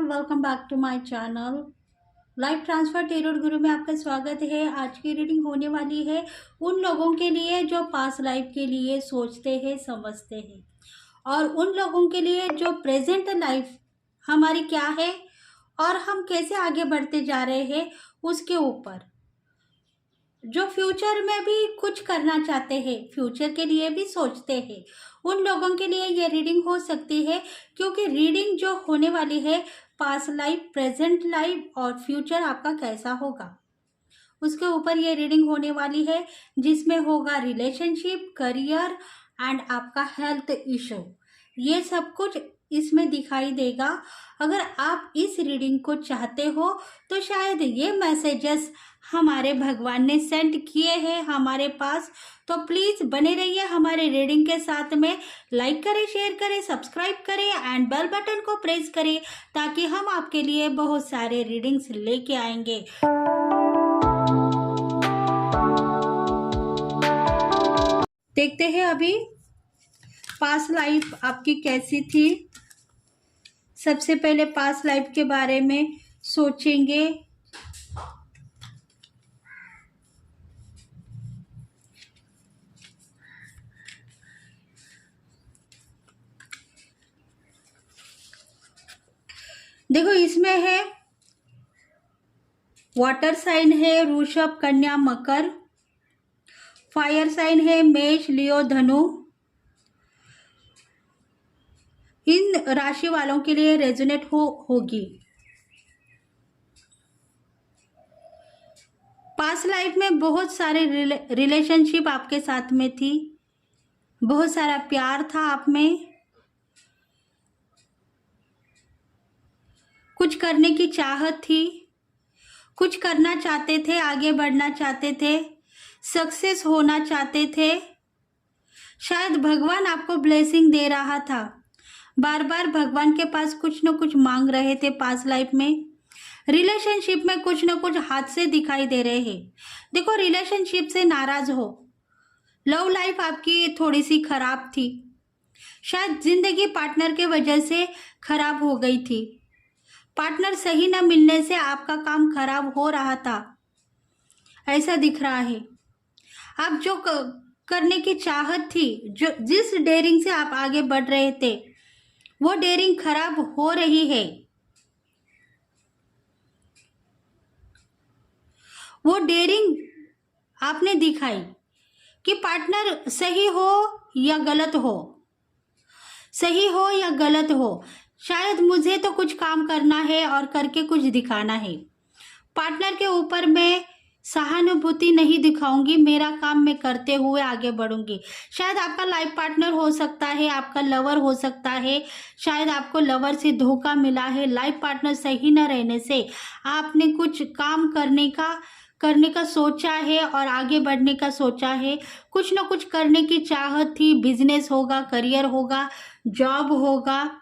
Welcome back to my channel. Life transfer tarot guru में आपका स्वागत है। आज की रीडिंग होने वाली है उन लोगों के लिए जो पास्ट लाइफ के लिए सोचते हैं, समझते हैं, और उन लोगों के लिए जो प्रेजेंट लाइफ हमारी क्या है और हम कैसे आगे बढ़ते जा रहे हैं उसके ऊपर। जो फ्यूचर में भी कुछ करना चाहते हैं, फ्यूचर के लिए भी सोचते हैं, उन लोगों के लिए ये रीडिंग हो सकती है, क्योंकि रीडिंग जो होने वाली है पास्ट लाइफ, प्रेजेंट लाइफ और फ्यूचर आपका कैसा होगा उसके ऊपर ये रीडिंग होने वाली है, जिसमें होगा रिलेशनशिप, करियर एंड आपका हेल्थ इशू। ये सब कुछ इसमें दिखाई देगा। अगर आप इस रीडिंग को चाहते हो तो शायद ये मैसेजेस हमारे भगवान ने सेंड किए हैं हमारे पास, तो प्लीज बने रहिए हमारे रीडिंग के साथ में। लाइक करें, शेयर करें, सब्सक्राइब करें एंड बेल बटन को प्रेस करें, ताकि हम आपके लिए बहुत सारे रीडिंग्स लेके आएंगे। देखते हैं अभी पास्ट लाइफ आपकी कैसी थी। सबसे पहले पास्ट लाइफ के बारे में सोचेंगे। देखो, इसमें है वाटर साइन है वृषभ, कन्या, मकर। फायर साइन है मेष, लियो, धनु। इन राशि वालों के लिए रेजोनेट होगी। पास्ट लाइफ में बहुत सारे रिलेशनशिप आपके साथ में थी, बहुत सारा प्यार था आप में, कुछ करने की चाहत थी, कुछ करना चाहते थे, आगे बढ़ना चाहते थे, सक्सेस होना चाहते थे। शायद भगवान आपको ब्लेसिंग दे रहा था, बार बार भगवान के पास कुछ न कुछ मांग रहे थे। पास्ट लाइफ में रिलेशनशिप में कुछ न कुछ हादसे दिखाई दे रहे हैं। देखो, रिलेशनशिप से नाराज हो, लव लाइफ आपकी थोड़ी सी खराब थी, शायद जिंदगी पार्टनर के वजह से खराब हो गई थी। पार्टनर सही न मिलने से आपका काम खराब हो रहा था, ऐसा दिख रहा है। आप जो करने की चाहत थी, जो जिस डेयरिंग से आप आगे बढ़ रहे थे, वो डेयरिंग खराब हो रही है। वो डेयरिंग आपने दिखाई कि पार्टनर सही हो या गलत हो, सही हो या गलत हो, शायद मुझे तो कुछ काम करना है और करके कुछ दिखाना है। पार्टनर के ऊपर मैं सहानुभूति नहीं दिखाऊंगी, मेरा काम मैं करते हुए आगे बढ़ूंगी। शायद आपका लाइफ पार्टनर हो सकता है, आपका लवर हो सकता है, शायद आपको लवर से धोखा मिला है। लाइफ पार्टनर सही न रहने से आपने कुछ काम करने का सोचा है और आगे बढ़ने का सोचा है। कुछ न कुछ करने की चाहत थी, बिजनेस होगा, करियर होगा, जॉब होगा,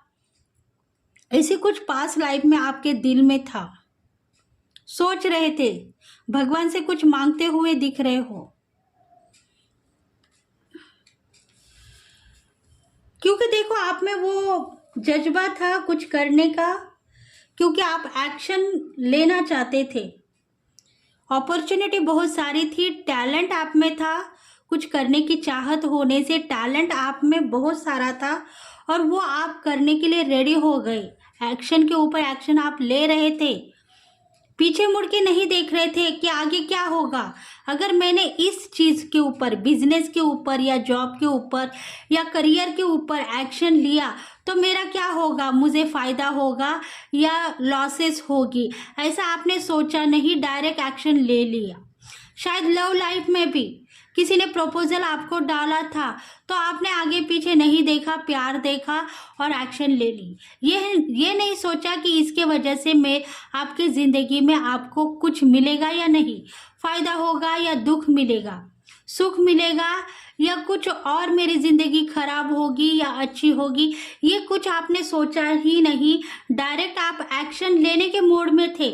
ऐसे कुछ पास्ट लाइफ में आपके दिल में था, सोच रहे थे, भगवान से कुछ मांगते हुए दिख रहे हो। क्योंकि देखो, आप में वो जज्बा था कुछ करने का, क्योंकि आप एक्शन लेना चाहते थे। अपॉर्चुनिटी बहुत सारी थी, टैलेंट आप में था, कुछ करने की चाहत होने से टैलेंट आप में बहुत सारा था और वो आप करने के लिए रेडी हो गए। एक्शन के ऊपर एक्शन आप ले रहे थे, पीछे मुड़ के नहीं देख रहे थे कि आगे क्या होगा। अगर मैंने इस चीज़ के ऊपर, बिजनेस के ऊपर या जॉब के ऊपर या करियर के ऊपर एक्शन लिया तो मेरा क्या होगा, मुझे फ़ायदा होगा या लॉसेस होगी, ऐसा आपने सोचा नहीं, डायरेक्ट एक्शन ले लिया। शायद लव लाइफ में भी किसी ने प्रपोजल आपको डाला था तो आपने आगे पीछे नहीं देखा, प्यार देखा और एक्शन ले ली। ये नहीं सोचा कि इसके वजह से मैं आपकी ज़िंदगी में आपको कुछ मिलेगा या नहीं, फ़ायदा होगा या दुख मिलेगा, सुख मिलेगा या कुछ और मेरी ज़िंदगी खराब होगी या अच्छी होगी, ये कुछ आपने सोचा ही नहीं। डायरेक्ट आप एक्शन लेने के मोड में थे।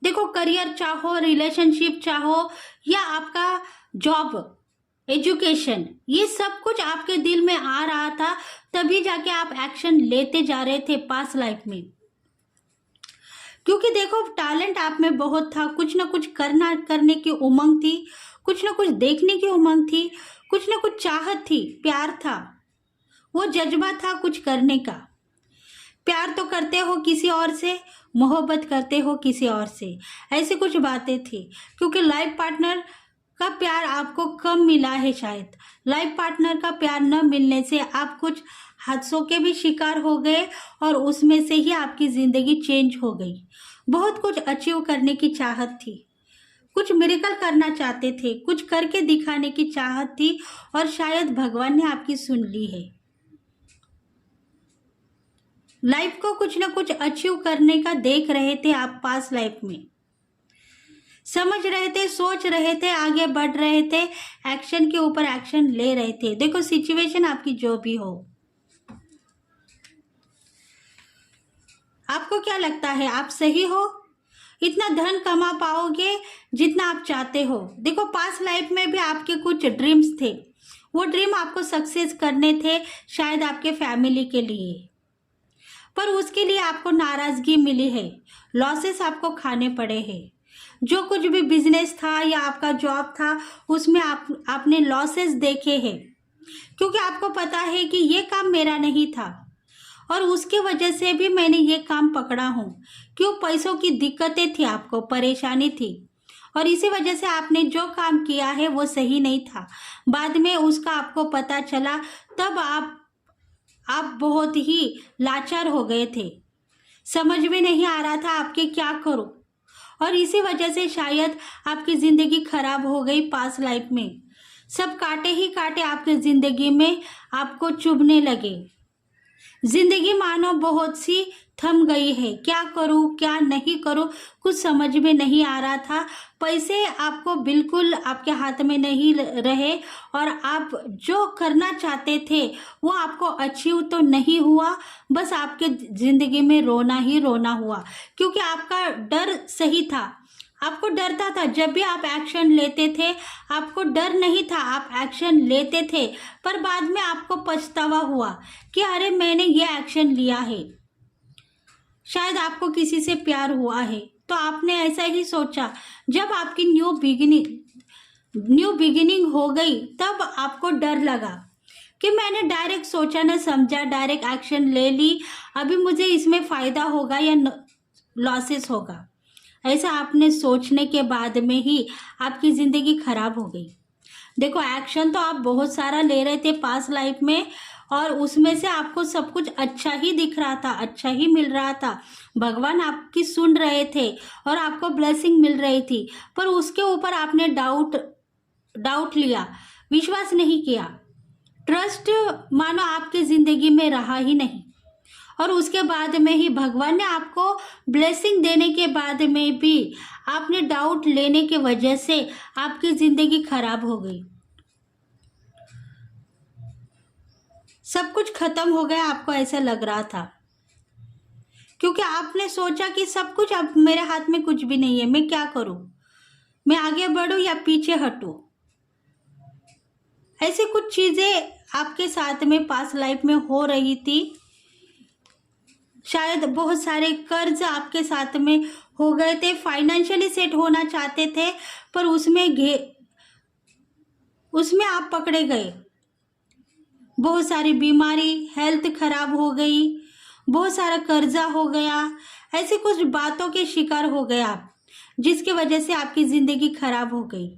देखो, करियर चाहो, रिलेशनशिप चाहो या आपका जॉब, एजुकेशन, ये सब कुछ आपके दिल में आ रहा था, तभी जाके आप एक्शन लेते जा रहे थे पास्ट लाइफ में। क्योंकि देखो टैलेंट आप में बहुत था, कुछ ना कुछ करने की उमंग थी, कुछ ना कुछ देखने की उमंग थी, कुछ ना कुछ चाहत थी, प्यार था, वो जज्बा था कुछ करने का। प्यार तो करते हो किसी और से, मोहब्बत करते हो किसी और से, ऐसी कुछ बातें थी। क्योंकि लाइफ पार्टनर का प्यार आपको कम मिला है, शायद लाइफ पार्टनर का प्यार न मिलने से आप कुछ हादसों के भी शिकार हो गए और उसमें से ही आपकी ज़िंदगी चेंज हो गई। बहुत कुछ अचीव करने की चाहत थी, कुछ मिरेकल करना चाहते थे, कुछ करके दिखाने की चाहत थी और शायद भगवान ने आपकी सुन ली है। लाइफ को कुछ ना कुछ अचीव करने का देख रहे थे आप, पास लाइफ में समझ रहे थे, सोच रहे थे, आगे बढ़ रहे थे, एक्शन के ऊपर एक्शन ले रहे थे। देखो सिचुएशन आपकी जो भी हो, आपको क्या लगता है आप सही हो? इतना धन कमा पाओगे जितना आप चाहते हो? देखो पास लाइफ में भी आपके कुछ ड्रीम्स थे, वो ड्रीम आपको सक्सेस करने थे, शायद आपके फैमिली के लिए, पर उसके लिए आपको नाराजगी मिली है, लॉसेस आपको खाने पड़े हैं। जो कुछ भी बिजनेस था या आपका जॉब था उसमें आपने लॉसेस देखे हैं, क्योंकि आपको पता है कि ये काम मेरा नहीं था और उसके वजह से भी मैंने ये काम पकड़ा हूँ। क्यों? पैसों की दिक्कतें थी, आपको परेशानी थी और इसी वजह से आपने जो काम किया है वो सही नहीं था। बाद में उसका आपको पता चला, तब आप बहुत ही लाचार हो गए थे, समझ में नहीं आ रहा था आपके क्या करो, और इसी वजह से शायद आपकी ज़िंदगी खराब हो गई। पास लाइफ में सब कांटे ही कांटे आपकी ज़िंदगी में आपको चुभने लगे। ज़िंदगी मानो बहुत सी थम गई है, क्या करूं क्या नहीं करूं कुछ समझ में नहीं आ रहा था। पैसे आपको बिल्कुल आपके हाथ में नहीं रहे और आप जो करना चाहते थे वो आपको अचीव तो नहीं हुआ, बस आपके ज़िंदगी में रोना ही रोना हुआ। क्योंकि आपका डर सही था, आपको डरता था, जब भी आप एक्शन लेते थे आपको डर नहीं था, आप एक्शन लेते थे, पर बाद में आपको पछतावा हुआ कि अरे मैंने ये एक्शन लिया है। शायद आपको किसी से प्यार हुआ है तो आपने ऐसा ही सोचा। जब आपकी न्यू बिगिनिंग हो गई तब आपको डर लगा कि मैंने डायरेक्ट सोचा न समझा, डायरेक्ट एक्शन ले ली, अभी मुझे इसमें फ़ायदा होगा या लॉसेस होगा। ऐसा आपने सोचने के बाद में ही आपकी ज़िंदगी खराब हो गई। देखो एक्शन तो आप बहुत सारा ले रहे थे पास लाइफ में और उसमें से आपको सब कुछ अच्छा ही दिख रहा था, अच्छा ही मिल रहा था, भगवान आपकी सुन रहे थे और आपको ब्लेसिंग मिल रही थी, पर उसके ऊपर आपने डाउट लिया, विश्वास नहीं किया, ट्रस्ट मानो आपकी ज़िंदगी में रहा ही नहीं। और उसके बाद में ही भगवान ने आपको ब्लेसिंग देने के बाद में भी आपने डाउट लेने के वजह से आपकी ज़िंदगी खराब हो गई, सब कुछ खत्म हो गया, आपको ऐसा लग रहा था। क्योंकि आपने सोचा कि सब कुछ, अब मेरे हाथ में कुछ भी नहीं है, मैं क्या करूं, मैं आगे बढ़ूं या पीछे हटूं। ऐसी कुछ चीज़ें आपके साथ में पास लाइफ में हो रही थी। शायद बहुत सारे कर्ज आपके साथ में हो गए थे, फाइनेंशियली सेट होना चाहते थे पर उसमें आप पकड़े गए। बहुत सारी बीमारी, हेल्थ खराब हो गई, बहुत सारा कर्जा हो गया, ऐसे कुछ बातों के शिकार हो गए आप, जिसकी वजह से आपकी ज़िंदगी खराब हो गई,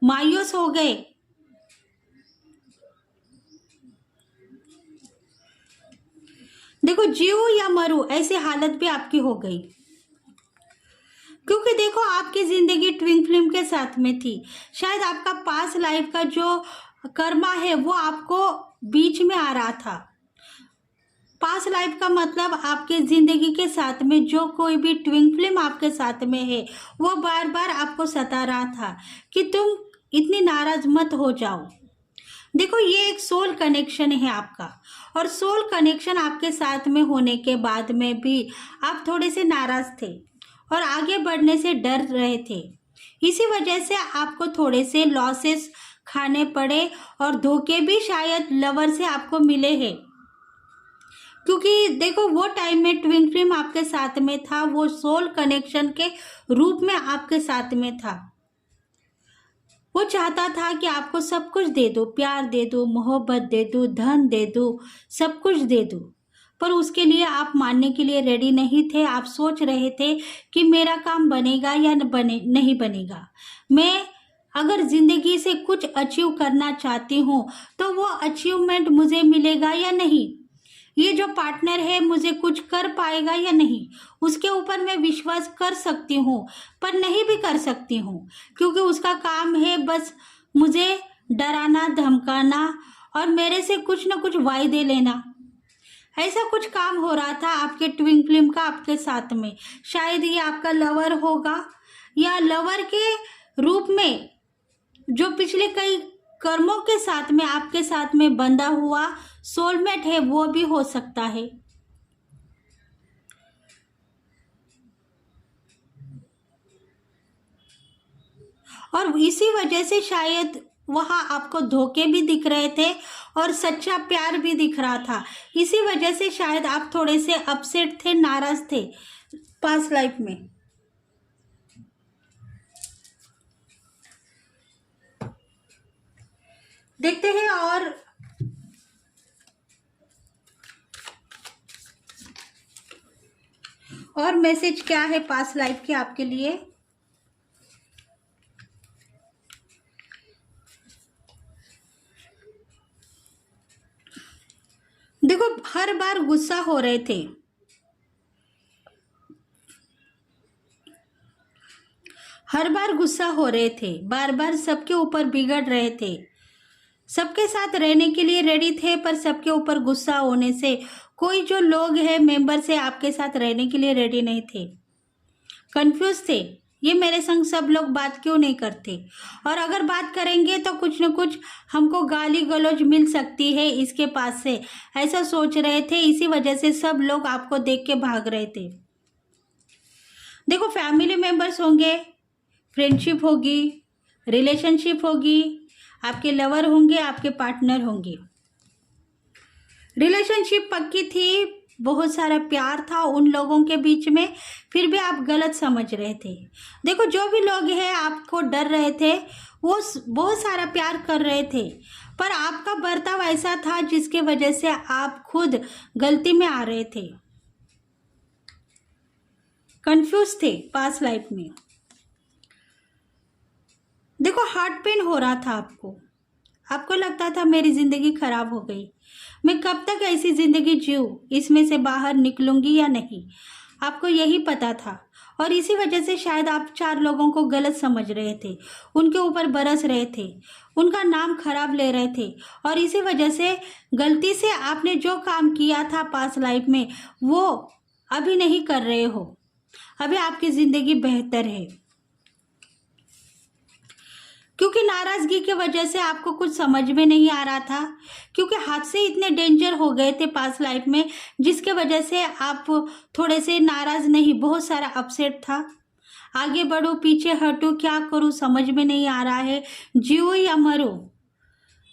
मायूस हो गए। देखो जीव या मरो ऐसी हालत भी आपकी हो गई। क्योंकि देखो आपकी ज़िंदगी ट्विन फ्लेम के साथ में थी। शायद आपका पास लाइफ का जो कर्मा है वो आपको बीच में आ रहा था। पास लाइफ का मतलब आपके ज़िंदगी के साथ में जो कोई भी ट्विन फ्लेम आपके साथ में है वो बार बार आपको सता रहा था कि तुम इतनी नाराज मत हो जाओ। देखो ये एक सोल कनेक्शन है आपका, और सोल कनेक्शन आपके साथ में होने के बाद में भी आप थोड़े से नाराज थे और आगे बढ़ने से डर रहे थे। इसी वजह से आपको थोड़े से लॉसेस खाने पड़े और धोखे भी शायद लवर से आपको मिले हैं। क्योंकि देखो वो टाइम में ट्विन फ्लेम आपके साथ में था, वो सोल कनेक्शन के रूप में आपके साथ में था। वो चाहता था कि आपको सब कुछ दे दो, प्यार दे दो, मोहब्बत दे दो, धन दे दो, सब कुछ दे दो, पर उसके लिए आप मानने के लिए रेडी नहीं थे। आप सोच रहे थे कि मेरा काम बनेगा या नहीं बनेगा। मैं अगर जिंदगी से कुछ अचीव करना चाहती हूँ तो वो अचीवमेंट मुझे मिलेगा या नहीं, ये जो पार्टनर है मुझे कुछ कर पाएगा या नहीं, उसके ऊपर मैं विश्वास कर सकती हूँ पर नहीं भी कर सकती हूँ, क्योंकि उसका काम है बस मुझे डराना, धमकाना और मेरे से कुछ ना कुछ वायदे लेना। ऐसा कुछ काम हो रहा था आपके ट्विन फ्लेम का आपके साथ में। शायद ये आपका लवर होगा या लवर के रूप में जो पिछले कई कर्मों के साथ में आपके साथ में बंधा हुआ सोलमेट है, वो भी हो सकता है। और इसी वजह से शायद वहां आपको धोखे भी दिख रहे थे और सच्चा प्यार भी दिख रहा था। इसी वजह से शायद आप थोड़े से अपसेट थे, नाराज थे पास्ट लाइफ में। देखते हैं और मैसेज क्या है पास्ट लाइफ के आपके लिए। देखो हर बार गुस्सा हो रहे थे, हर बार गुस्सा हो रहे थे, बार बार सबके ऊपर बिगड़ रहे थे, सबके साथ रहने के लिए रेडी थे पर सबके ऊपर गुस्सा होने से कोई जो लोग हैं मेंबर से आपके साथ रहने के लिए रेडी नहीं थे, कंफ्यूज थे। ये मेरे संग सब लोग बात क्यों नहीं करते, और अगर बात करेंगे तो कुछ न कुछ हमको गाली गलौज मिल सकती है इसके पास से, ऐसा सोच रहे थे। इसी वजह से सब लोग आपको देख के भाग रहे थे। देखो फैमिली मेंबर्स होंगे, फ्रेंडशिप होगी, रिलेशनशिप होगी, आपके लवर होंगे, आपके पार्टनर होंगे। रिलेशनशिप पक्की थी, बहुत सारा प्यार था उन लोगों के बीच में, फिर भी आप गलत समझ रहे थे। देखो जो भी लोग हैं आपको डर रहे थे, वो बहुत सारा प्यार कर रहे थे, पर आपका बर्ताव ऐसा था जिसके वजह से आप खुद गलती में आ रहे थे, कंफ्यूज थे पास्ट लाइफ में। देखो हार्ट पेन हो रहा था आपको लगता था मेरी जिंदगी खराब हो गई, मैं कब तक ऐसी जिंदगी जीऊं, इसमें से बाहर निकलूंगी या नहीं, आपको यही पता था। और इसी वजह से शायद आप 4 लोगों को गलत समझ रहे थे, उनके ऊपर बरस रहे थे, उनका नाम खराब ले रहे थे, और इसी वजह से गलती से आपने जो काम किया था पास्ट लाइफ में वो अभी नहीं कर रहे हो। अभी आपकी जिंदगी बेहतर है, क्योंकि नाराजगी की वजह से आपको कुछ समझ में नहीं आ रहा था, क्योंकि हादसे इतने डेंजर हो गए थे पास्ट लाइफ में, जिसके वजह से आप थोड़े से नाराज नहीं, बहुत सारा अपसेट था। आगे बढ़ो, पीछे हटो, क्या करूं समझ में नहीं आ रहा है, जियो या मरो।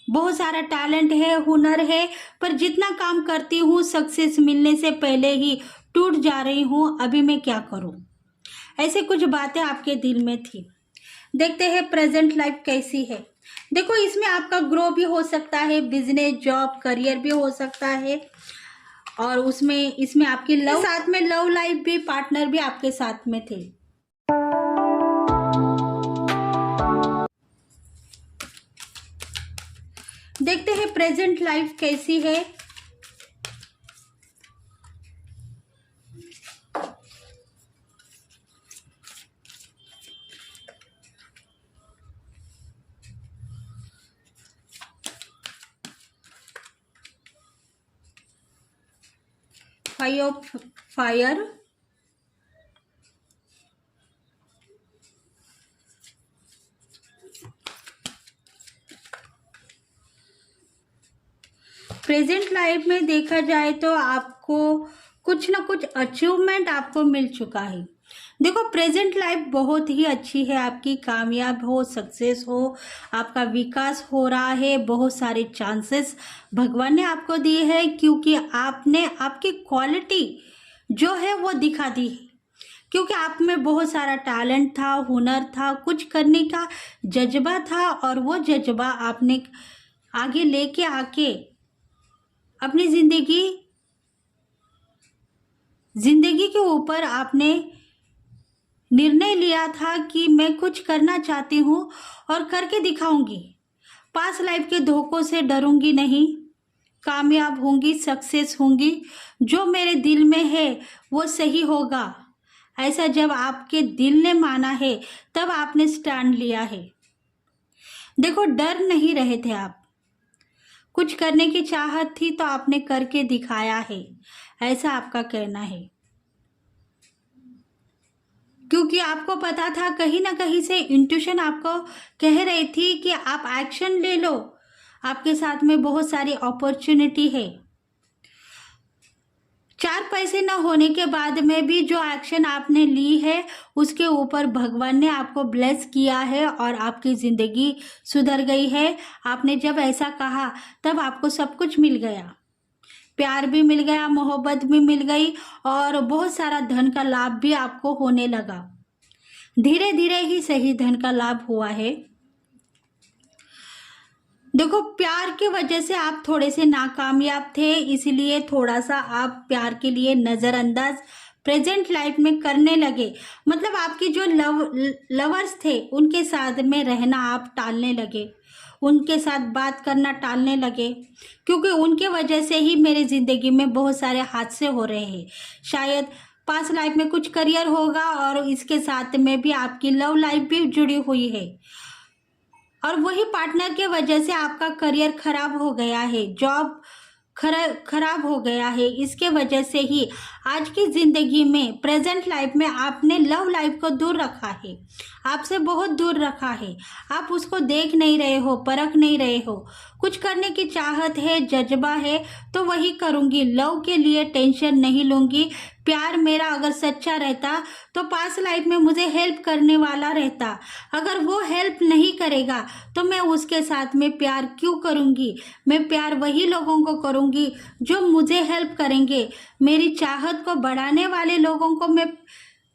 बहुत सारा टैलेंट है, हुनर है, पर जितना काम करती हूँ सक्सेस मिलने से पहले ही टूट जा रही हूँ, अभी मैं क्या करूँ। ऐसे कुछ बातें आपके दिल में थी। देखते हैं प्रेजेंट लाइफ कैसी है। देखो इसमें आपका ग्रो भी हो सकता है, बिजनेस, जॉब, करियर भी हो सकता है, और इसमें आपकी लव साथ में लव लाइफ भी, पार्टनर भी आपके साथ में थे। देखते हैं प्रेजेंट लाइफ कैसी है। Five of fire, present life में देखा जाए तो आपको कुछ ना कुछ अचीवमेंट आपको मिल चुका है। देखो प्रेजेंट लाइफ बहुत ही अच्छी है आपकी, कामयाब हो, सक्सेस हो, आपका विकास हो रहा है, बहुत सारे चांसेस भगवान ने आपको दिए हैं, क्योंकि आपने आपकी क्वालिटी जो है वो दिखा दी है। क्योंकि आप में बहुत सारा टैलेंट था, हुनर था, कुछ करने का जज्बा था, और वो जज्बा आपने आगे लेके आके अपनी जिंदगी के ऊपर आपने निर्णय लिया था कि मैं कुछ करना चाहती हूँ और करके दिखाऊंगी। पास लाइफ के धोखों से डरूंगी नहीं, कामयाब होंगी, सक्सेस होंगी, जो मेरे दिल में है वो सही होगा। ऐसा जब आपके दिल ने माना है तब आपने स्टैंड लिया है। देखो डर नहीं रहे थे आप, कुछ करने की चाहत थी तो आपने करके दिखाया है, ऐसा आपका कहना है। क्योंकि आपको पता था, कहीं ना कहीं से इंट्यूशन आपको कह रही थी कि आप एक्शन ले लो, आपके साथ में बहुत सारी अपॉर्चुनिटी है। 4 पैसे न होने के बाद में भी जो एक्शन आपने ली है उसके ऊपर भगवान ने आपको ब्लेस किया है और आपकी ज़िंदगी सुधर गई है। आपने जब ऐसा कहा तब आपको सब कुछ मिल गया, प्यार भी मिल गया, मोहब्बत भी मिल गई, और बहुत सारा धन का लाभ भी आपको होने लगा। धीरे धीरे ही सही धन का लाभ हुआ है। देखो प्यार की वजह से आप थोड़े से नाकामयाब थे, इसलिए थोड़ा सा आप प्यार के लिए नज़रअंदाज प्रेजेंट लाइफ में करने लगे। मतलब आपकी जो लवर्स थे उनके साथ में रहना आप टालने लगे, उनके साथ बात करना टालने लगे, क्योंकि उनके वजह से ही मेरी ज़िंदगी में बहुत सारे हादसे हो रहे हैं। शायद पास लाइफ में कुछ करियर होगा और इसके साथ में भी आपकी लव लाइफ भी जुड़ी हुई है, और वही पार्टनर के वजह से आपका करियर खराब हो गया है, जॉब खराब हो गया है। इसके वजह से ही आज की ज़िंदगी में प्रेजेंट लाइफ में आपने लव लाइफ को दूर रखा है, आपसे बहुत दूर रखा है। आप उसको देख नहीं रहे हो, परख नहीं रहे हो। कुछ करने की चाहत है, जज्बा है तो वही करूँगी, लव के लिए टेंशन नहीं लूँगी। प्यार मेरा अगर सच्चा रहता तो पास लाइफ में मुझे हेल्प करने वाला रहता, अगर वो हेल्प नहीं करेगा तो मैं उसके साथ में प्यार क्यों करूँगी। मैं प्यार वही लोगों को करूँगी जो मुझे हेल्प करेंगे। मेरी चाहत को बढ़ाने वाले लोगों को मैं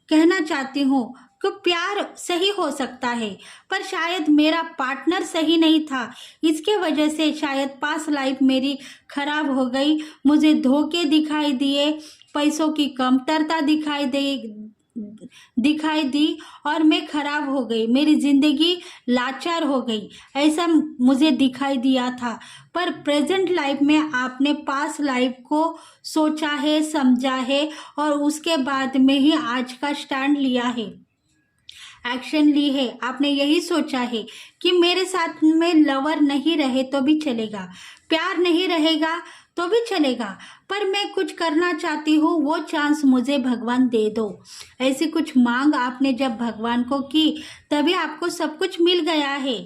कहना चाहती हूँ कि प्यार सही हो सकता है, पर शायद मेरा पार्टनर सही नहीं था, इसके वजह से शायद पास लाइफ मेरी खराब हो गई। मुझे धोखे दिखाई दिए, पैसों की कमतरता दिखाई दी और मैं खराब हो गई, मेरी ज़िंदगी लाचार हो गई, ऐसा मुझे दिखाई दिया था। पर प्रेजेंट लाइफ में आपने पास लाइफ को सोचा है, समझा है, और उसके बाद में ही आज का स्टैंड लिया है, एक्शन ली है। आपने यही सोचा है कि मेरे साथ में लवर नहीं रहे तो भी चलेगा, प्यार नहीं रहेगा तो भी चलेगा, पर मैं कुछ करना चाहती हूँ, वो चांस मुझे भगवान दे दो। ऐसी कुछ मांग आपने जब भगवान को की तभी आपको सब कुछ मिल गया है।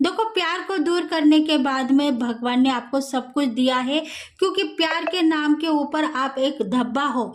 देखो प्यार को दूर करने के बाद में भगवान ने आपको सब कुछ दिया है, क्योंकि प्यार के नाम के ऊपर आप एक धब्बा हो,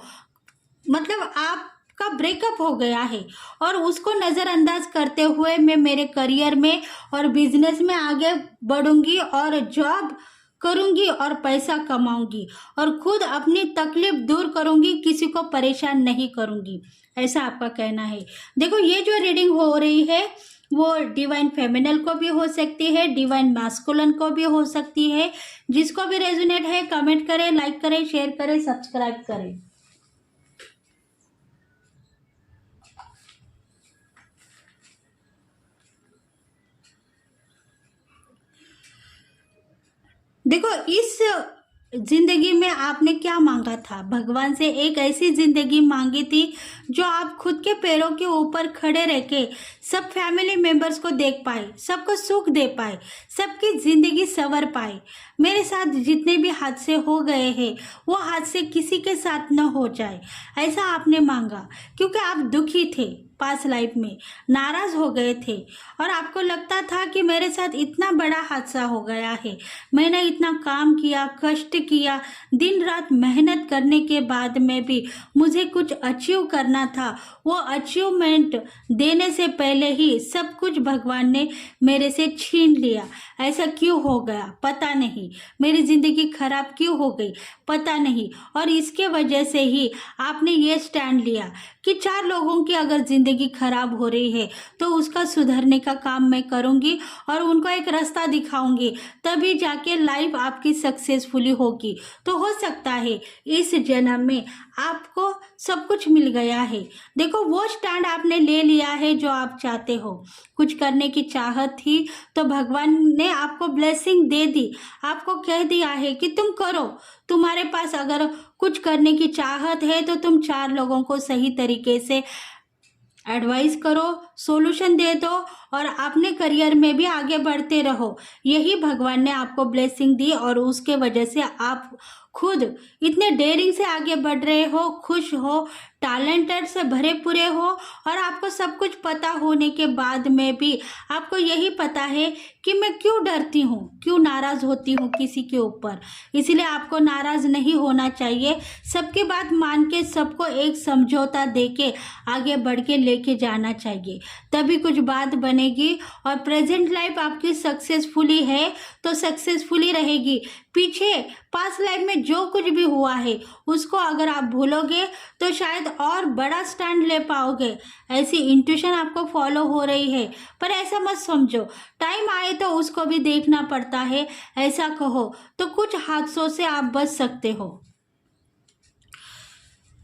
मतलब आप का ब्रेकअप हो गया है, और उसको नज़रअंदाज करते हुए मैं मेरे करियर में और बिजनेस में आगे बढ़ूंगी और जॉब करूंगी और पैसा कमाऊंगी और खुद अपनी तकलीफ दूर करूंगी, किसी को परेशान नहीं करूंगी, ऐसा आपका कहना है। देखो ये जो रीडिंग हो रही है वो डिवाइन फेमिनल को भी हो सकती है, डिवाइन मैस्कुलिन को भी हो सकती है। जिसको भी रेजोनेट है कमेंट करें, लाइक करें, शेयर करें, सब्सक्राइब करें। देखो इस जिंदगी में आपने क्या मांगा था, भगवान से एक ऐसी जिंदगी मांगी थी जो आप खुद के पैरों के ऊपर खड़े रह के सब फैमिली मेंबर्स को देख पाए, सबको सुख दे पाए, सबकी जिंदगी संवर पाए। मेरे साथ जितने भी हादसे हो गए हैं वो हादसे किसी के साथ न हो जाए, ऐसा आपने मांगा, क्योंकि आप दुखी थे, पास लाइफ में, नाराज़ हो गए थे और आपको लगता था कि मेरे साथ इतना बड़ा हादसा हो गया है। मैंने इतना काम किया, कष्ट किया, दिन रात मेहनत करने के बाद में भी मुझे कुछ अचीव करना था। वो अचीवमेंट देने से पहले ही सब कुछ भगवान ने मेरे से छीन लिया। ऐसा क्यों हो गया पता नहीं, मेरी ज़िंदगी खराब क्यों हो गई पता नहीं। और इसके वजह से ही आपने ये स्टैंड लिया कि 4 लोगों की अगर ज़िंदगी खराब हो रही है तो उसका सुधरने का काम मैं करूँगी और उनको एक रास्ता दिखाऊंगी, तभी जाके लाइफ आपकी सक्सेसफुली होगी। तो हो सकता है इस जन्म में आपको सब कुछ मिल गया है। देखो वो स्टैंड आपने ले लिया है जो आप चाहते हो। कुछ करने की चाहत थी तो भगवान ने आपको ब्लेसिंग दे दी, आपको कह दिया है कि तुम करो। तुम्हारे पास अगर कुछ करने की चाहत है तो तुम 4 लोगों को सही तरीके से एडवाइस करो, सॉल्यूशन दे दो और अपने करियर में भी आगे बढ़ते रहो। यही भगवान ने आपको ब्लेसिंग दी और उसके वजह से आप खुद इतने डेयरिंग से आगे बढ़ रहे हो, खुश हो, टैलेंटेड से भरे पूरे हो और आपको सब कुछ पता होने के बाद में भी आपको यही पता है कि मैं क्यों डरती हूँ, क्यों नाराज़ होती हूँ किसी के ऊपर। इसीलिए आपको नाराज़ नहीं होना चाहिए, सबकी बात मान के सबको एक समझौता दे के आगे बढ़ के लेके जाना चाहिए, तभी कुछ बात बनेगी। और प्रेजेंट लाइफ आपकी सक्सेसफुली है तो सक्सेसफुली रहेगी। पीछे पास्ट लाइफ में जो कुछ भी हुआ है उसको अगर आप भूलोगे तो शायद और बड़ा स्टैंड ले पाओगे। ऐसी इंट्यूशन आपको फॉलो हो रही है, पर ऐसा मत समझो, टाइम आए तो उसको भी देखना पड़ता है, ऐसा कहो तो कुछ हादसों से आप बच सकते हो।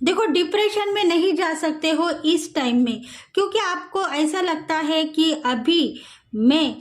देखो डिप्रेशन में नहीं जा सकते हो इस टाइम में, क्योंकि आपको ऐसा लगता है कि अभी मैं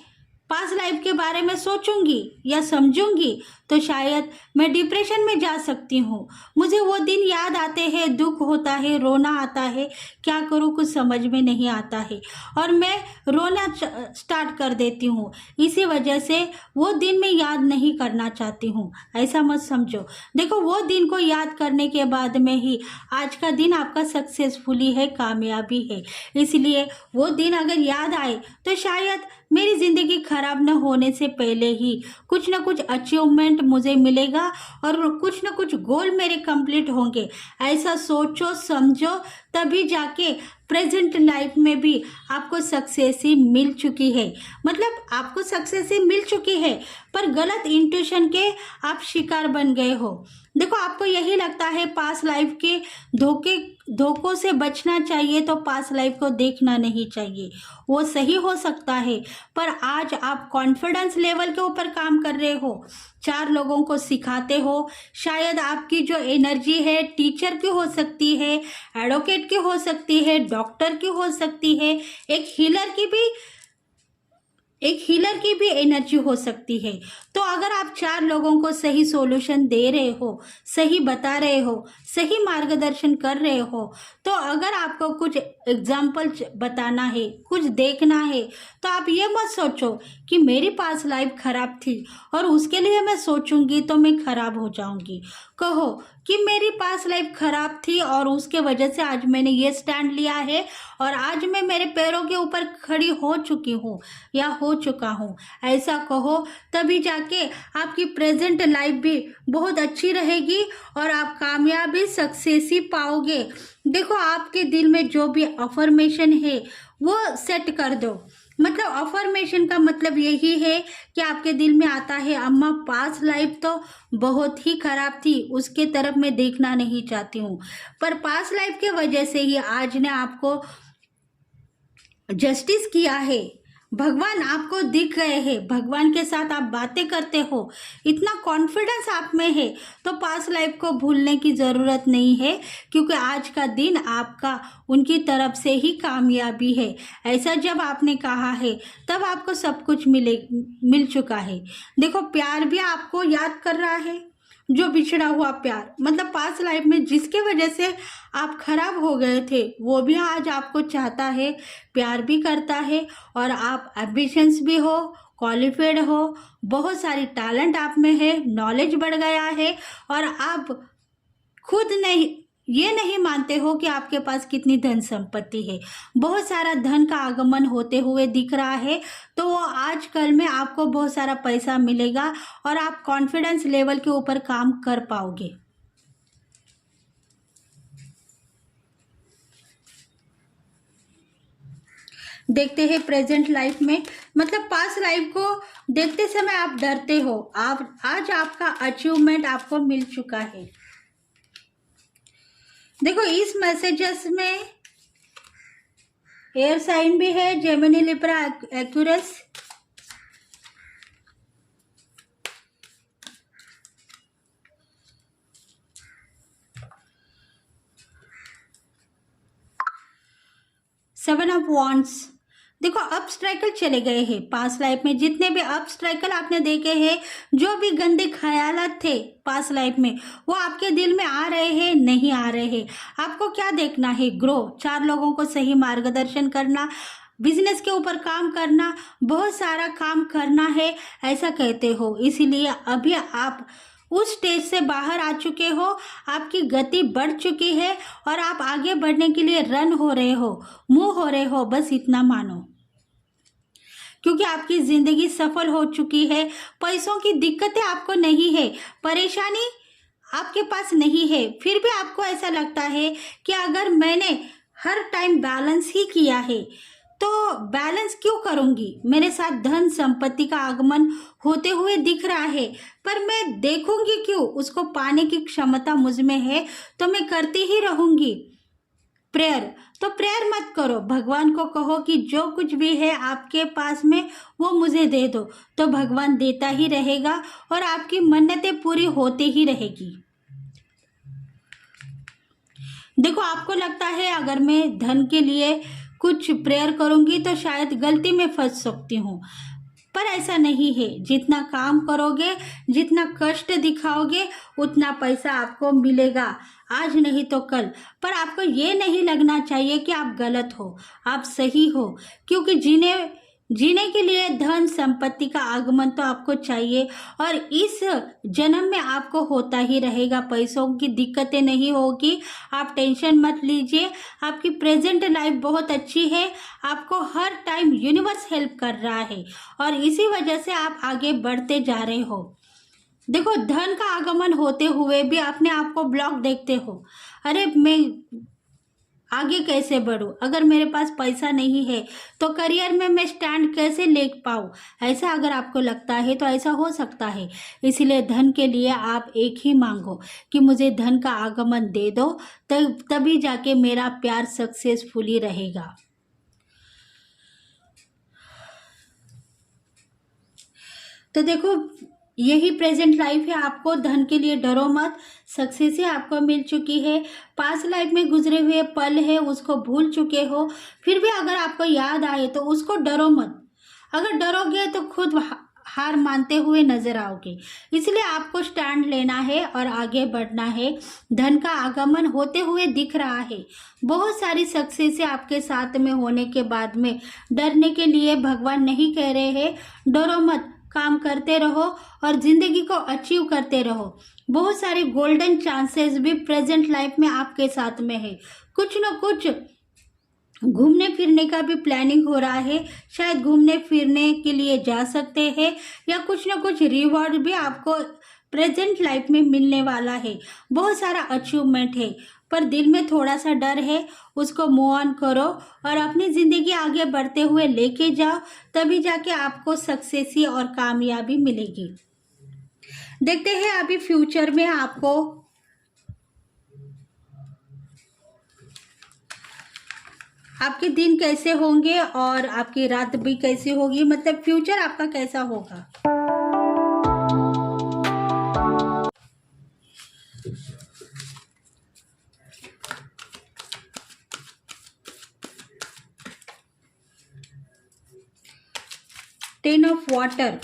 पास्ट लाइफ के बारे में सोचूंगी या समझूंगी तो शायद मैं डिप्रेशन में जा सकती हूँ। मुझे वो दिन याद आते हैं, दुख होता है, रोना आता है, क्या करूँ कुछ समझ में नहीं आता है और मैं रोना स्टार्ट कर देती हूँ। इसी वजह से वो दिन मैं याद नहीं करना चाहती हूँ, ऐसा मत समझो। देखो वो दिन को याद करने के बाद में ही आज का दिन आपका सक्सेसफुली है, कामयाबी है। इसलिए वो दिन अगर याद आए तो शायद मेरी ज़िंदगी खराब न होने से पहले ही कुछ ना कुछ अचीवमेंट मुझे मिलेगा और कुछ ना कुछ गोल मेरे कंप्लीट होंगे। ऐसा सोचो समझो, तभी जाके प्रेजेंट लाइफ में भी आपको सक्सेस ही मिल चुकी है। मतलब आपको सक्सेस ही मिल चुकी है, पर गलत इंट्यूशन के आप शिकार बन गए हो। देखो आपको यही लगता है पास्ट लाइफ के धोखों से बचना चाहिए तो पास्ट लाइफ को देखना नहीं चाहिए। वो सही हो सकता है, पर आज आप कॉन्फिडेंस लेवल के ऊपर काम कर रहे हो, 4 लोगों को सिखाते हो। शायद आपकी जो एनर्जी है टीचर की हो सकती है, एडवोकेट की हो सकती है, डॉक्टर की हो सकती है, एक हीलर की भी एनर्जी हो सकती है। तो अगर आप 4 लोगों को सही सॉल्यूशन दे रहे हो, सही बता रहे हो, सही मार्गदर्शन कर रहे हो, तो अगर आपको कुछ एग्जाम्पल बताना है, कुछ देखना है, तो आप ये मत सोचो कि मेरी पास्ट लाइफ खराब थी और उसके लिए मैं सोचूंगी तो मैं खराब हो जाऊंगी। कहो कि मेरी पास्ट लाइफ खराब थी और उसके वजह से आज मैंने ये स्टैंड लिया है और आज मैं मेरे पैरों के ऊपर खड़ी हो चुकी हूँ या हो चुका हूँ। ऐसा कहो, तभी जाके आपकी प्रेजेंट लाइफ भी बहुत अच्छी रहेगी और आप कामयाबी सक्सेस ही पाओगे। देखो आपके दिल में जो भी अफर्मेशन है वो सेट कर दो। मतलब अफर्मेशन का मतलब यही है कि आपके दिल में आता है अम्मा पास्ट लाइफ तो बहुत ही खराब थी, उसके तरफ मैं देखना नहीं चाहती हूँ, पर पास्ट लाइफ के वजह से ही आज ने आपको जस्टिस किया है। भगवान आपको दिख गए हैं, भगवान के साथ आप बातें करते हो, इतना कॉन्फिडेंस आप में है, तो पास्ट लाइफ को भूलने की ज़रूरत नहीं है, क्योंकि आज का दिन आपका उनकी तरफ से ही कामयाबी है। ऐसा जब आपने कहा है तब आपको सब कुछ मिल चुका है। देखो प्यार भी आपको याद कर रहा है, जो बिछड़ा हुआ प्यार, मतलब पास्ट लाइफ में जिसके वजह से आप खराब हो गए थे, वो भी आज आपको चाहता है, प्यार भी करता है और आप एम्बिशंस भी हो, क्वालिफाइड हो, बहुत सारी टैलेंट आप में है, नॉलेज बढ़ गया है और आप खुद नहीं ये नहीं मानते हो कि आपके पास कितनी धन संपत्ति है। बहुत सारा धन का आगमन होते हुए दिख रहा है, तो वो आजकल में आपको बहुत सारा पैसा मिलेगा और आप कॉन्फिडेंस लेवल के ऊपर काम कर पाओगे। देखते हैं प्रेजेंट लाइफ में, मतलब पास्ट लाइफ को देखते समय आप डरते हो। आप आज आपका अचीवमेंट आपको मिल चुका है। देखो इस मैसेजेस में एयर साइन भी है, Gemini, Libra, Aquarius. Seven of wands. देखो अप स्ट्राइकल चले गए हैं पास्ट लाइफ में। जितने भी अप स्ट्राइकल आपने देखे हैं, जो भी गंदे ख्यालात थे पास्ट लाइफ में, वो आपके दिल में आ रहे हैं, नहीं आ रहे हैं। आपको क्या देखना है? ग्रो, 4 लोगों को सही मार्गदर्शन करना, बिजनेस के ऊपर काम करना, बहुत सारा काम करना है, ऐसा कहते हो। इसीलिए अभी आप उस स्टेज से बाहर आ चुके हो, आपकी गति बढ़ चुकी है और आप आगे बढ़ने के लिए रन हो रहे हो, मूव हो रहे हो, बस इतना मानो। क्योंकि आपकी जिंदगी सफल हो चुकी है। पैसों की दिक्कतें आपको नहीं है, परेशानी आपके पास नहीं है, फिर भी आपको ऐसा लगता है कि अगर मैंने हर टाइम बैलेंस ही किया है तो बैलेंस क्यों करूंगी? मेरे साथ धन संपत्ति का आगमन होते हुए दिख रहा है, पर मैं देखूंगी क्यों? उसको पाने की क्षमता मुझ में है, तो मैं करती ही रहूंगी। प्रेयर, तो प्रेयर मत करो, भगवान को कहो कि जो कुछ भी है आपके पास में वो मुझे दे दो, तो भगवान देता ही रहेगा और आपकी मन्नतें पूरी होती ही रहेगी। देखो आपको लगता है अगर मैं धन के लिए कुछ प्रेयर करूंगी तो शायद गलती में फंस सकती हूँ, पर ऐसा नहीं है। जितना काम करोगे, जितना कष्ट दिखाओगे, उतना पैसा आपको मिलेगा, आज नहीं तो कल। पर आपको ये नहीं लगना चाहिए कि आप गलत हो, आप सही हो, क्योंकि जीने के लिए धन संपत्ति का आगमन तो आपको चाहिए और इस जन्म में आपको होता ही रहेगा। पैसों की दिक्कतें नहीं होगी, आप टेंशन मत लीजिए। आपकी प्रेजेंट लाइफ बहुत अच्छी है, आपको हर टाइम यूनिवर्स हेल्प कर रहा है और इसी वजह से आप आगे बढ़ते जा रहे हो। देखो धन का आगमन होते हुए भी अपने आप को ब्लॉक देखते हो, अरे मैं आगे कैसे बढ़ूं? अगर मेरे पास पैसा नहीं है तो करियर में मैं स्टैंड कैसे ले पाऊँ? ऐसा अगर आपको लगता है तो ऐसा हो सकता है। इसलिए धन के लिए आप एक ही मांगो कि मुझे धन का आगमन दे दो, तभी जाके मेरा प्यार सक्सेसफुली रहेगा। तो देखो यही प्रेजेंट लाइफ है, आपको धन के लिए डरो मत, सक्सेस ही आपको मिल चुकी है। पास्ट लाइफ में गुजरे हुए पल है उसको भूल चुके हो, फिर भी अगर आपको याद आए तो उसको डरो मत। अगर डरोगे तो खुद हार मानते हुए नजर आओगे। इसलिए आपको स्टैंड लेना है और आगे बढ़ना है। धन का आगमन होते हुए दिख रहा है, बहुत सारी सक्सेस आपके साथ में होने के बाद में डरने के लिए भगवान नहीं कह रहे हैं। डरो मत, काम करते रहो और जिंदगी को अचीव करते रहो। बहुत सारे गोल्डन चांसेस भी प्रेजेंट लाइफ में आपके साथ में है। कुछ न कुछ घूमने फिरने का भी प्लानिंग हो रहा है, शायद घूमने फिरने के लिए जा सकते हैं या कुछ न कुछ रिवॉर्ड भी आपको प्रेजेंट लाइफ में मिलने वाला है। बहुत सारा अचीवमेंट है, पर दिल में थोड़ा सा डर है, उसको मूव ऑन करो और अपनी ज़िंदगी आगे बढ़ते हुए लेके जाओ, तभी जाके आपको सक्सेस और कामयाबी मिलेगी। देखते हैं अभी फ्यूचर में आपको आपके दिन कैसे होंगे और आपकी रात भी कैसी होगी, मतलब फ्यूचर आपका कैसा होगा। टेन ऑफ वाटर,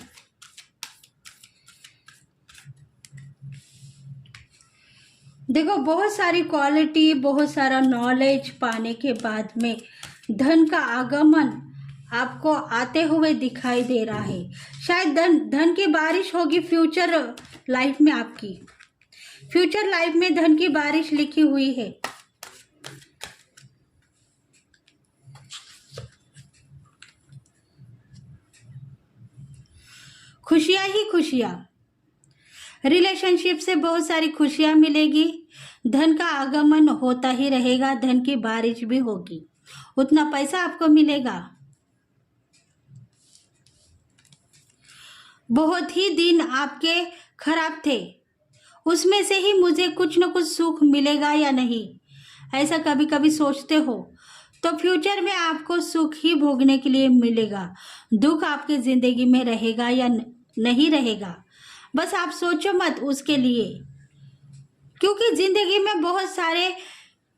देखो बहुत सारी क्वालिटी, बहुत सारा नॉलेज पाने के बाद में धन का आगमन आपको आते हुए दिखाई दे रहा है। शायद धन की बारिश होगी फ्यूचर लाइफ में आपकी, फ्यूचर लाइफ में धन की बारिश लिखी हुई है। खुशियां ही खुशियां, रिलेशनशिप से बहुत सारी खुशियां मिलेगी। धन का आगमन होता ही रहेगा, धन की बारिश भी होगी, उतना पैसा आपको मिलेगा। बहुत ही दिन आपके खराब थे, उसमें से ही मुझे कुछ न कुछ सुख मिलेगा या नहीं, ऐसा कभी कभी सोचते हो तो फ्यूचर में आपको सुख ही भोगने के लिए मिलेगा। दुख आपकी जिंदगी में रहेगा या नहीं रहेगा, बस आप सोचो मत उसके लिए, क्योंकि जिंदगी में बहुत सारे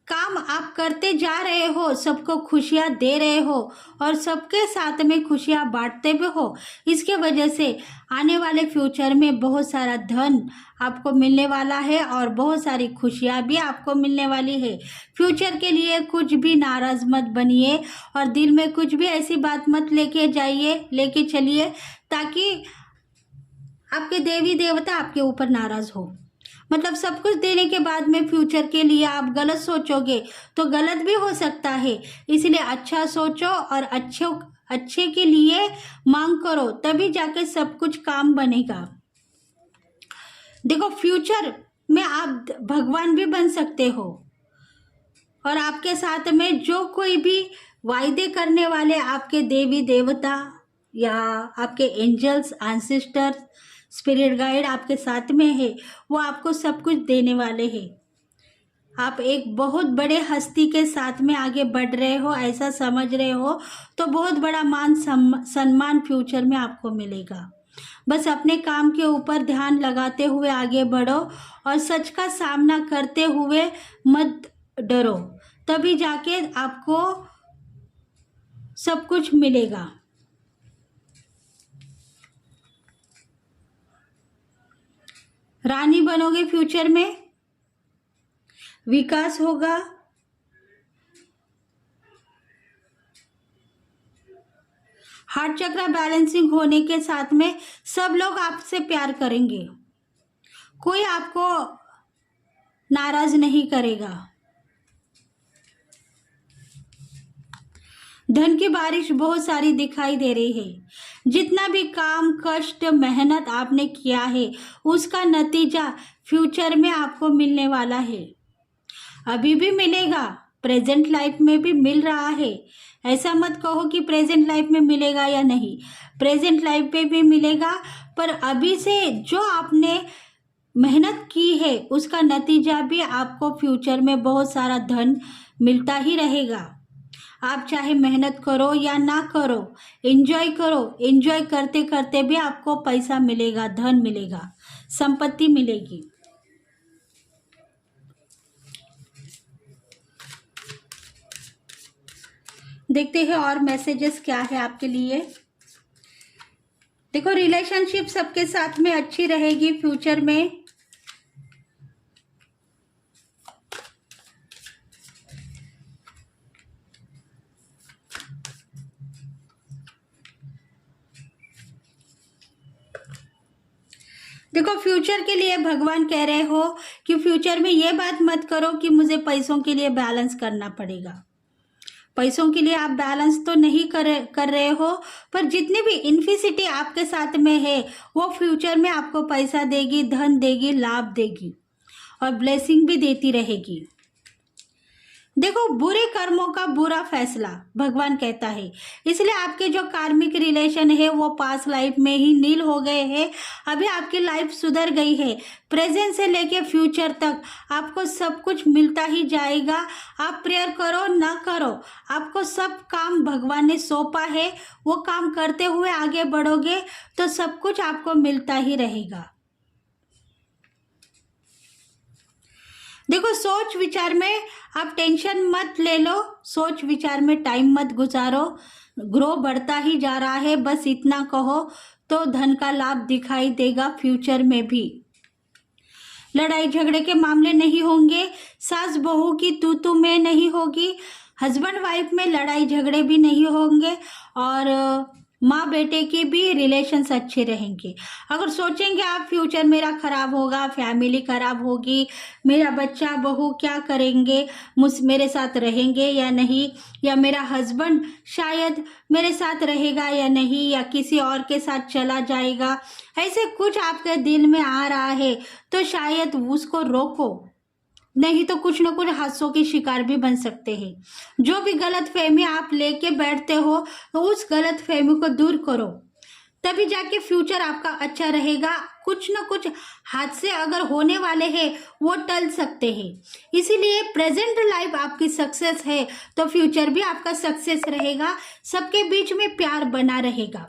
काम आप करते जा रहे हो, सबको खुशियां दे रहे हो और सबके साथ में खुशियां बांटते भी हो। इसके वजह से आने वाले फ्यूचर में बहुत सारा धन आपको मिलने वाला है और बहुत सारी खुशियां भी आपको मिलने वाली है। फ्यूचर के लिए कुछ भी नाराज मत बनिए और दिल में कुछ भी ऐसी बात मत लेके चलिए ताकि आपके देवी देवता आपके ऊपर नाराज हो। मतलब सब कुछ देने के बाद में फ्यूचर के लिए आप गलत सोचोगे तो गलत भी हो सकता है, इसलिए अच्छा सोचो और अच्छे के लिए मांग करो, तभी जाके सब कुछ काम बनेगा। देखो फ्यूचर में आप भगवान भी बन सकते हो और आपके साथ में जो कोई भी वायदे करने वाले आपके देवी देवता या आपके एंजल्स, एंसेस्टर्स, स्पिरिट गाइड आपके साथ में है, वो आपको सब कुछ देने वाले हैं। आप एक बहुत बड़े हस्ती के साथ में आगे बढ़ रहे हो, ऐसा समझ रहे हो तो बहुत बड़ा मान सम्मान फ्यूचर में आपको मिलेगा। बस अपने काम के ऊपर ध्यान लगाते हुए आगे बढ़ो और सच का सामना करते हुए मत डरो, तभी जाके आपको सब कुछ मिलेगा। रानी बनोगे, फ्यूचर में विकास होगा, हार्ट चक्र बैलेंसिंग होने के साथ में सब लोग आपसे प्यार करेंगे, कोई आपको नाराज नहीं करेगा। धन की बारिश बहुत सारी दिखाई दे रही है। जितना भी काम, कष्ट, मेहनत आपने किया है उसका नतीजा फ्यूचर में आपको मिलने वाला है। अभी भी मिलेगा, प्रेजेंट लाइफ में भी मिल रहा है। ऐसा मत कहो कि प्रेजेंट लाइफ में मिलेगा या नहीं, प्रेजेंट लाइफ में भी मिलेगा, पर अभी से जो आपने मेहनत की है उसका नतीजा भी आपको फ्यूचर में बहुत सारा धन मिलता ही रहेगा। आप चाहे मेहनत करो या ना करो, एंजॉय करो, एंजॉय करते करते भी आपको पैसा मिलेगा, धन मिलेगा, संपत्ति मिलेगी। देखते हैं और मैसेजेस क्या है आपके लिए। देखो रिलेशनशिप सबके साथ में अच्छी रहेगी फ्यूचर में। देखो फ्यूचर के लिए भगवान कह रहे हो कि फ्यूचर में ये बात मत करो कि मुझे पैसों के लिए बैलेंस करना पड़ेगा। पैसों के लिए आप बैलेंस तो नहीं कर रहे हो, पर जितनी भी इन्फिनिटी आपके साथ में है वो फ्यूचर में आपको पैसा देगी, धन देगी, लाभ देगी और ब्लेसिंग भी देती रहेगी। देखो बुरे कर्मों का बुरा फैसला भगवान कहता है, इसलिए आपके जो कार्मिक रिलेशन है वो पास्ट लाइफ में ही नील हो गए हैं। अभी आपकी लाइफ सुधर गई है, प्रेजेंट से लेके फ्यूचर तक आपको सब कुछ मिलता ही जाएगा। आप प्रेयर करो ना करो, आपको सब काम भगवान ने सौंपा है, वो काम करते हुए आगे बढ़ोगे तो सब कुछ आपको मिलता ही रहेगा। देखो सोच विचार में आप टेंशन मत ले लो, सोच विचार में टाइम मत गुजारो, ग्रो बढ़ता ही जा रहा है, बस इतना कहो तो धन का लाभ दिखाई देगा फ्यूचर में भी। लड़ाई झगड़े के मामले नहीं होंगे, सास बहू की तू में नहीं होगी, हस्बैंड वाइफ में लड़ाई झगड़े भी नहीं होंगे और माँ बेटे की भी रिलेशंस अच्छे रहेंगे। अगर सोचेंगे आप फ्यूचर मेरा खराब होगा, फैमिली खराब होगी, मेरा बच्चा बहू क्या करेंगे, मेरे साथ रहेंगे या नहीं, या मेरा हस्बैंड शायद मेरे साथ रहेगा या नहीं, या किसी और के साथ चला जाएगा, ऐसे कुछ आपके दिल में आ रहा है तो शायद उसको रोको, नहीं तो कुछ न कुछ हादसों की शिकार भी बन सकते हैं। जो भी गलत फहमी आप लेके बैठते हो तो उस गलत फहमी को दूर करो, तभी जाके फ्यूचर आपका अच्छा रहेगा। कुछ न कुछ हादसे अगर होने वाले हैं वो टल सकते हैं, इसीलिए प्रेजेंट लाइफ आपकी सक्सेस है तो फ्यूचर भी आपका सक्सेस रहेगा, सबके बीच में प्यार बना रहेगा।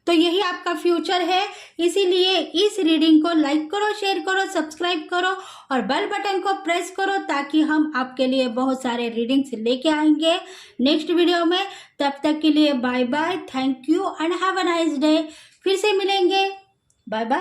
तो यही आपका फ्यूचर है, इसीलिए इस रीडिंग को लाइक करो, शेयर करो, सब्सक्राइब करो और बेल बटन को प्रेस करो, ताकि हम आपके लिए बहुत सारे रीडिंग्स लेके आएंगे नेक्स्ट वीडियो में। तब तक के लिए bye bye, thank you and have a nice day. फिर से मिलेंगे, बाय बाय।